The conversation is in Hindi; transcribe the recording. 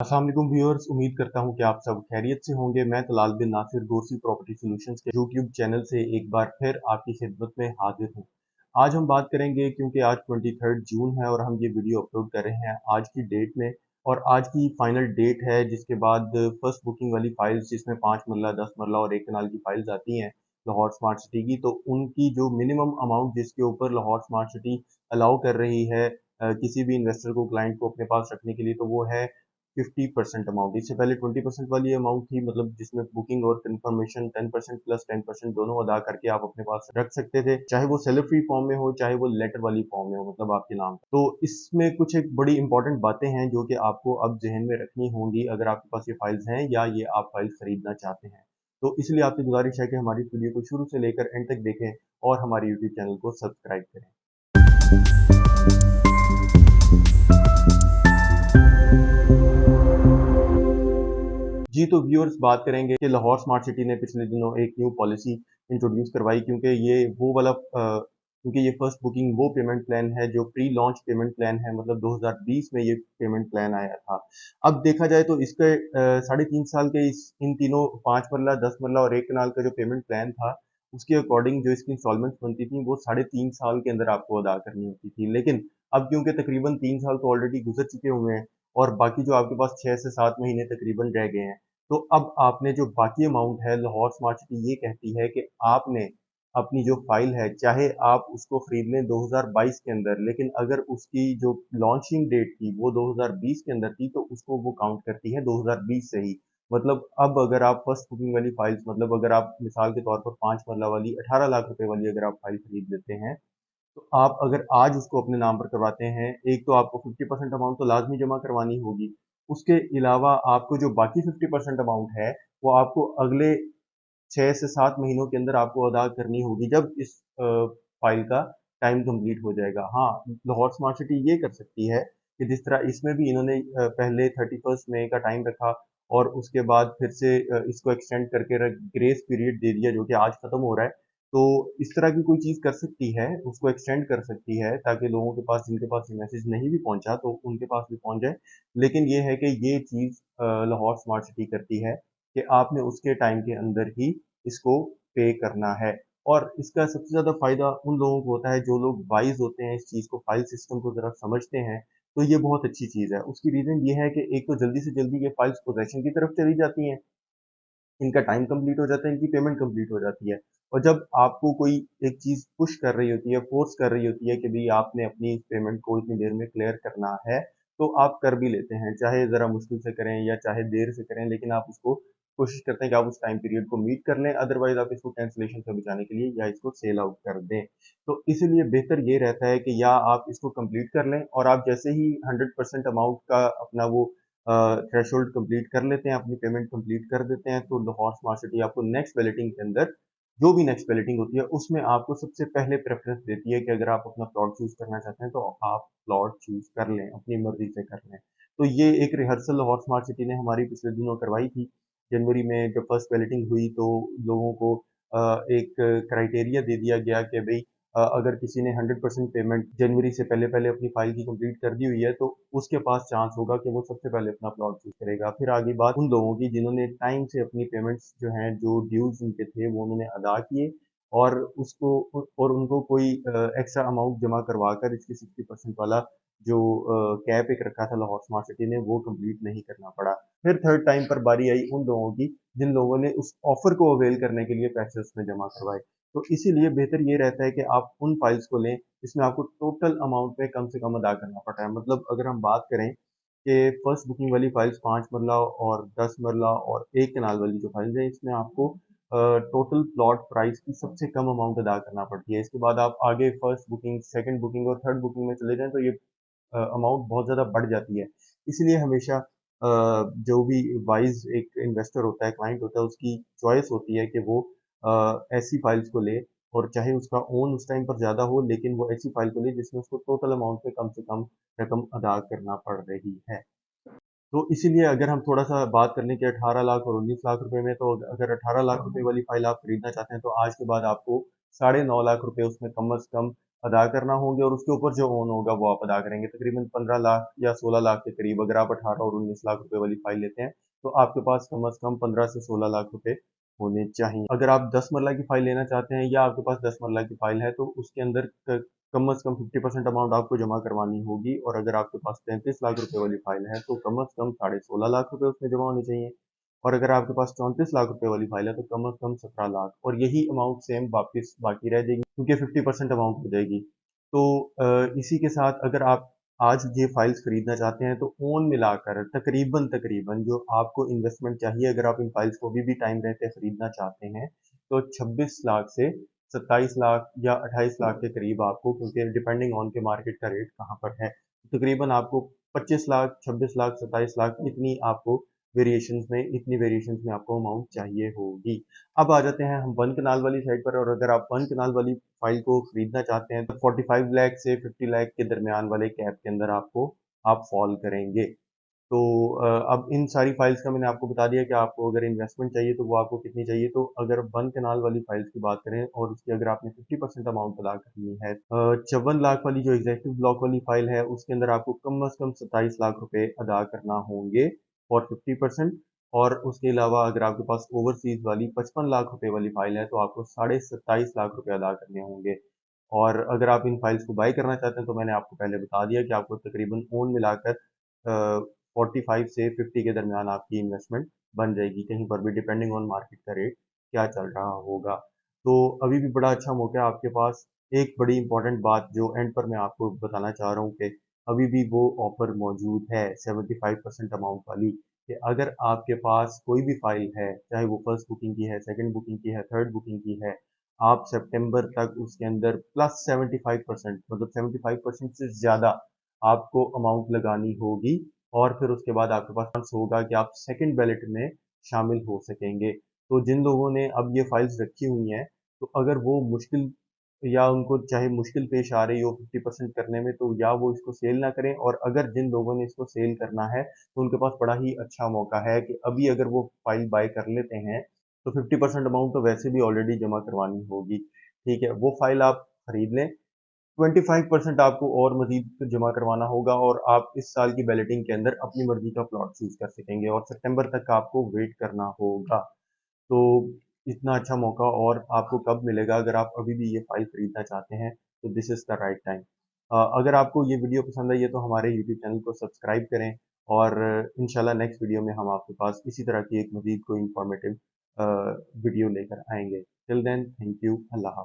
अस्सलाम वालेकुम व्यूअर्स, उम्मीद करता हूं कि आप सब खैरियत से होंगे। मैं तलाल बिन नासिर गोरसी प्रॉपर्टी सॉल्यूशंस के यूट्यूब चैनल से एक बार फिर आपकी खिदमत में हाजिर हूं। आज हम बात करेंगे क्योंकि आज 23 जून है और हम ये वीडियो अपलोड कर रहे हैं आज की डेट में, और आज की फाइनल डेट है जिसके बाद फर्स्ट बुकिंग वाली फाइल्स जिसमें 5 मरला 10 मरला और 1 कनाल की फाइल्स आती हैं लाहौर स्मार्ट सिटी की, तो उनकी जो मिनिमम अमाउंट जिसके ऊपर लाहौर स्मार्ट सिटी अलाउ कर रही है किसी भी इन्वेस्टर को, क्लाइंट को अपने पास रखने के लिए, तो वो है 50% अमाउंट। इससे पहले 20% वाली अमाउंट थी, मतलब जिसमें बुकिंग और कंफर्मेशन 10% प्लस 10% दोनों अदा करके आप अपने पास रख सकते थे, चाहे वो सेलर फ्री फॉर्म में हो चाहे वो लेटर वाली फॉर्म में हो, मतलब आपके नाम। तो इसमें कुछ एक बड़ी इंपॉर्टेंट बातें हैं जो कि आपको अब जहन में रखनी होंगी अगर आपके पास ये फाइल्स हैं या ये आप फाइल्स खरीदना चाहते हैं। तो इसलिए आपसे गुजारिश है कि हमारी वीडियो को शुरू से लेकर एंड तक देखें और हमारे यूट्यूब चैनल को सब्सक्राइब करें। जी, तो व्यूअर्स बात करेंगे कि लाहौर स्मार्ट सिटी ने पिछले दिनों एक न्यू पॉलिसी इंट्रोड्यूस करवाई, क्योंकि ये वो वाला क्योंकि ये फर्स्ट बुकिंग वो पेमेंट प्लान है जो प्री लॉन्च पेमेंट प्लान है, मतलब 2020 में ये पेमेंट प्लान आया था। अब देखा जाए तो इसके 3.5 साल के इन तीनों 5 मरला 10 मरला और 1 कनाल का जो पेमेंट प्लान था, उसके अकॉर्डिंग जो इसकी इंस्टॉलमेंट बनती थी वो 3.5 साल के अंदर आपको अदा करनी होती थी। लेकिन अब क्योंकि तकरीबन 3 साल तो ऑलरेडी गुजर चुके हुए हैं और बाकी जो आपके पास 6 से 7 महीने तकरीबन रह गए हैं, तो अब आपने जो बाकी अमाउंट है, लाहौर स्मार्ट सिटी ये कहती है कि आपने अपनी जो फाइल है, चाहे आप उसको खरीद लें 2022 के अंदर, लेकिन अगर उसकी जो लॉन्चिंग डेट थी वो 2020 के अंदर थी, तो उसको वो काउंट करती है 2020 से ही। मतलब अब अगर आप फर्स्ट बुकिंग वाली फाइल्स, मतलब अगर आप मिसाल के तौर पर 5 मरला वाली 18 लाख रुपए वाली अगर आप फाइल खरीद लेते हैं, तो आप अगर आज उसको अपने नाम पर करवाते हैं, एक तो आपको 50% अमाउंट तो लाजमी जमा करवानी होगी। उसके अलावा आपको जो बाकी 50% अमाउंट है वो आपको अगले 6 से 7 महीनों के अंदर आपको अदा करनी होगी, जब इस फाइल का टाइम कंप्लीट हो जाएगा। हाँ, लाहौर स्मार्ट सिटी ये कर सकती है कि जिस तरह इसमें भी इन्होंने पहले 31 मई का टाइम रखा और उसके बाद फिर से इसको एक्सटेंड करके ग्रेस पीरियड दे दिया जो कि आज खत्म हो रहा है। तो इस तरह की कोई चीज़ कर सकती है, उसको एक्सटेंड कर सकती है ताकि लोगों के पास, जिनके पास ये मैसेज नहीं भी पहुंचा, तो उनके पास भी पहुंच जाए। लेकिन ये है कि ये चीज़ लाहौर स्मार्ट सिटी करती है कि आपने उसके टाइम के अंदर ही इसको पे करना है। और इसका सबसे ज़्यादा फ़ायदा उन लोगों को होता है जो लोग वाइज़ होते हैं, इस चीज़ को, फाइल सिस्टम को ज़रा समझते हैं, तो ये बहुत अच्छी चीज़ है। उसकी रीज़न ये है कि एक तो जल्दी से जल्दी ये फाइल्स पोज़ेशन की तरफ चली जाती हैं, इनका टाइम कंप्लीट हो जाता है, इनकी पेमेंट कंप्लीट हो जाती है। और जब आपको कोई एक चीज़ पुश कर रही होती है, फोर्स कर रही होती है कि भई आपने अपनी पेमेंट को इतनी देर में क्लियर करना है, तो आप कर भी लेते हैं। चाहे ज़रा मुश्किल से करें या चाहे देर से करें, लेकिन आप उसको कोशिश करते हैं कि आप उस टाइम पीरियड को मीट कर लें, अदरवाइज़ आप इसको कैंसलेशन से बचाने के लिए या इसको सेल आउट कर दें। तो इसीलिए बेहतर ये रहता है कि या आप इसको कंप्लीट कर लें और आप जैसे ही 100% अमाउंट का अपना वो थ्रेशोल्ड कंप्लीट कर लेते हैं, अपनी पेमेंट कंप्लीट कर देते हैं, तो लाहौर स्मार्ट सिटी आपको नेक्स्ट बैलेटिंग के अंदर, जो भी नेक्स्ट बैलेटिंग होती है, उसमें आपको सबसे पहले प्रेफरेंस देती है कि अगर आप अपना प्लॉट चूज करना चाहते हैं तो आप प्लॉट चूज कर लें, अपनी मर्जी से कर लें। तो ये एक रिहर्सल लाहौर स्मार्ट सिटी ने हमारी पिछले दिनों करवाई थी। जनवरी में जब फर्स्ट बैलेटिंग हुई तो लोगों को एक क्राइटेरिया दे दिया गया कि भाई अगर किसी ने 100% पेमेंट जनवरी से पहले पहले अपनी फाइल की कंप्लीट कर दी हुई है, तो उसके पास चांस होगा कि वो सबसे पहले अपना प्लॉट चूज करेगा। फिर आगे बात उन लोगों की जिन्होंने टाइम से अपनी पेमेंट्स जो हैं, जो ड्यूज उनके थे, वो उन्होंने अदा किए और उसको और उनको कोई एक्स्ट्रा अमाउंट जमा करवा कर इसकी 60% वाला जो कैप एक रखा था लाहौर स्मार्ट सिटी ने, वो कंप्लीट नहीं करना पड़ा। फिर थर्ड टाइम पर बारी आई उन लोगों की जिन लोगों ने उस ऑफर को अवेल करने के लिए पैसे उसमें जमा करवाए। तो इसीलिए बेहतर ये रहता है कि आप उन फाइल्स को लें जिसमें आपको टोटल अमाउंट में कम से कम अदा करना पड़ता है। मतलब अगर हम बात करें कि फर्स्ट बुकिंग वाली फाइल्स 5 मरला और 10 मरला और 1 कनाल वाली जो फाइल्स हैं, इसमें आपको टोटल प्लॉट प्राइस की सबसे कम अमाउंट अदा करना पड़ती है। इसके बाद आप आगे फर्स्ट बुकिंग, सेकंड बुकिंग और थर्ड बुकिंग में चले जाएं तो ये अमाउंट बहुत ज़्यादा बढ़ जाती है। इसलिए हमेशा जो भी वाइज एक इन्वेस्टर होता है, क्लाइंट होता है, उसकी चॉइस होती है कि वो ऐसी फाइल्स को ले, और चाहे उसका ओन उस टाइम पर ज़्यादा हो, लेकिन वो ऐसी फाइल को ले जिसमें उसको टोटल अमाउंट में कम से कम रकम अदा करना पड़ रही है। तो इसीलिए अगर हम थोड़ा-सा बात कर लें कि 18 लाख और 19 लाख रुपए में, तो अगर 18 लाख रुपए वाली फाइल आप खरीदना चाहते हैं, तो आज के बाद आपको 9.5 लाख रुपए उसमें कम से कम अदा करना होंगे और उसके ऊपर जो ओन होगा वो आप अदा करेंगे। तकरीबन 15 लाख या 16 लाख के करीब अगर आप 18 और 19 लाख रुपए वाली फाइल लेते हैं तो आपके पास कम से कम 15 से 16 लाख रुपए होने चाहिए। अगर आप 10 मरला की फाइल लेना चाहते हैं या आपके पास 10 मरला की फाइल है तो उसके अंदर कम से कम 50% अमाउंट आपको जमा करवानी होगी। और अगर आपके पास 33 लाख रुपए वाली फाइल है तो कम से कम 16.5 लाख रुपए उसमें जमा होने चाहिए। और अगर आपके पास 34 लाख रुपए वाली फाइल है तो कम से कम 17 लाख, और यही अमाउंट सेम वापस बाकी रह जाएगी क्योंकि 50% अमाउंट हो जाएगी। तो इसी के साथ अगर आप आज ये फाइल्स खरीदना चाहते हैं तो ओन मिलाकर तकरीबन तकरीबन जो आपको इन्वेस्टमेंट चाहिए अगर आप इन फाइल्स को अभी भी टाइम रहते खरीदना चाहते हैं तो 26 लाख से 27 लाख या 28 लाख के करीब आपको, क्योंकि डिपेंडिंग ऑन के मार्केट का रेट कहाँ पर है, तकरीबन आपको 25 लाख, 26 लाख, 27 लाख इतनी वेरिएशंस में आपको अमाउंट चाहिए होगी। अब आ जाते हैं हम वन कनाल वाली साइड पर। और अगर आप वन कनाल वाली फाइल को खरीदना चाहते हैं तो 45 लाख से 50 लाख के दरमियान वाले कैप के अंदर आप फॉल करेंगे। तो अब इन सारी फाइल्स का मैंने आपको बता दिया कि आपको अगर इन्वेस्टमेंट चाहिए तो वो आपको कितनी चाहिए। तो अगर वन कनाल वाली फाइल्स की बात करें और उसकी अगर आपने 50% अमाउंट अदा करनी है, 54 लाख वाली जो एग्जेक्टिव ब्लॉक वाली फाइल है उसके अंदर आपको कम से कम 27 लाख रुपए अदा करना होंगे और 50%। और उसके अलावा अगर आपके पास ओवरसीज वाली 55 लाख रुपए वाली फाइल है तो आपको 27.5 लाख रुपए अदा करने होंगे। और अगर आप इन फाइल्स को बाय करना चाहते हैं तो मैंने आपको पहले बता दिया कि आपको तकरीबन ओन मिलाकर 45 से 50 के दरमियान आपकी इन्वेस्टमेंट बन जाएगी, कहीं पर भी डिपेंडिंग ऑन मार्केट का रेट क्या चल रहा होगा। तो अभी भी बड़ा अच्छा मौका है आपके पास। एक बड़ी इंपॉर्टेंट बात जो एंड पर मैं आपको बताना चाह रहा हूँ कि अभी भी वो ऑफर मौजूद है 75% अमाउंट वाली, कि अगर आपके पास कोई भी फाइल है, चाहे वो फर्स्ट बुकिंग की है, सेकंड बुकिंग की है, थर्ड बुकिंग की है, आप सितंबर तक उसके अंदर प्लस 75%, मतलब 75% से ज़्यादा आपको अमाउंट लगानी होगी। और फिर उसके बाद आपके पास चांस होगा कि आप सेकंड बैलेट में शामिल हो सकेंगे। तो जिन लोगों ने अब ये फाइल्स रखी हुई हैं तो अगर वो मुश्किल या उनको चाहे मुश्किल पेश आ रही हो 50% करने में तो या वो इसको सेल ना करें। और अगर जिन लोगों ने इसको सेल करना है तो उनके पास बड़ा ही अच्छा मौका है कि अभी अगर वो फाइल बाय कर लेते हैं तो 50% अमाउंट तो वैसे भी ऑलरेडी जमा करवानी होगी। ठीक है, वो फाइल आप खरीद लें। 25% आपको और मजीद जमा करवाना होगा और आप इस साल की बैलेटिंग के अंदर अपनी मर्जी का प्लॉट चूज कर सकेंगे और सितंबर तक आपको वेट करना होगा। तो इतना अच्छा मौका और आपको कब मिलेगा? अगर आप अभी भी ये फाइल खरीदना चाहते हैं तो this is the right time. अगर आपको ये वीडियो पसंद आई है तो हमारे यूट्यूब चैनल को सब्सक्राइब करें और इंशाल्लाह नेक्स्ट वीडियो में हम आपके पास इसी तरह की एक मजीद कोई इंफॉर्मेटिव वीडियो लेकर आएंगे। टिल देन, थैंक यू, अल्लाह हाफ़िज़।